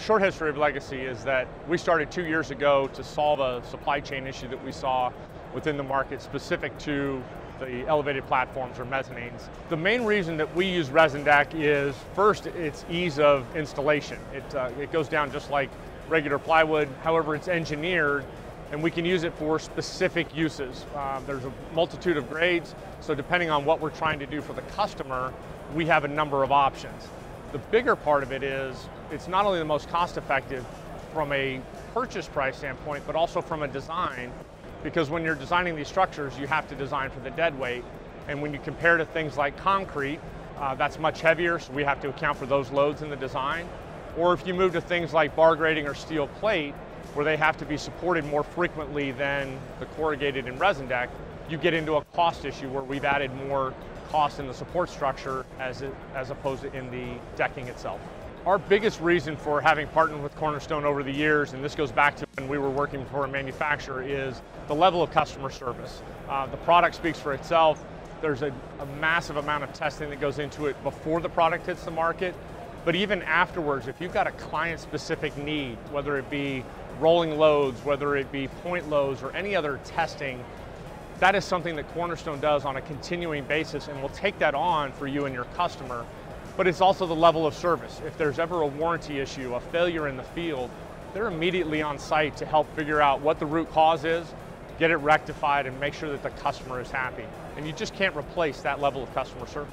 Short history of Legacy is that we started 2 years ago to solve a supply chain issue that we saw within the market specific to the elevated platforms or mezzanines. The main reason that we use ResinDek is, first, its ease of installation. It goes down just like regular plywood, however it's engineered, and we can use it for specific uses. There's a multitude of grades, so depending on what we're trying to do for the customer, we have a number of options. The bigger part of it is, it's not only the most cost-effective from a purchase price standpoint, but also from a design, because when you're designing these structures, you have to design for the dead weight, and when you compare to things like concrete, that's much heavier, so we have to account for those loads in the design. Or if you move to things like bar grading or steel plate, where they have to be supported more frequently than the corrugated and ResinDek, you get into a cost issue where we've added more cost in the support structure as opposed to in the decking itself. Our biggest reason for having partnered with Cornerstone over the years, and this goes back to when we were working for a manufacturer, is the level of customer service. The product speaks for itself. There's a massive amount of testing that goes into it before the product hits the market, but even afterwards, if you've got a client-specific need, whether it be rolling loads, whether it be point loads, or any other testing, that is something that Cornerstone does on a continuing basis, and will take that on for you and your customer. But it's also the level of service. If there's ever a warranty issue, a failure in the field, they're immediately on site to help figure out what the root cause is, get it rectified, and make sure that the customer is happy. And you just can't replace that level of customer service.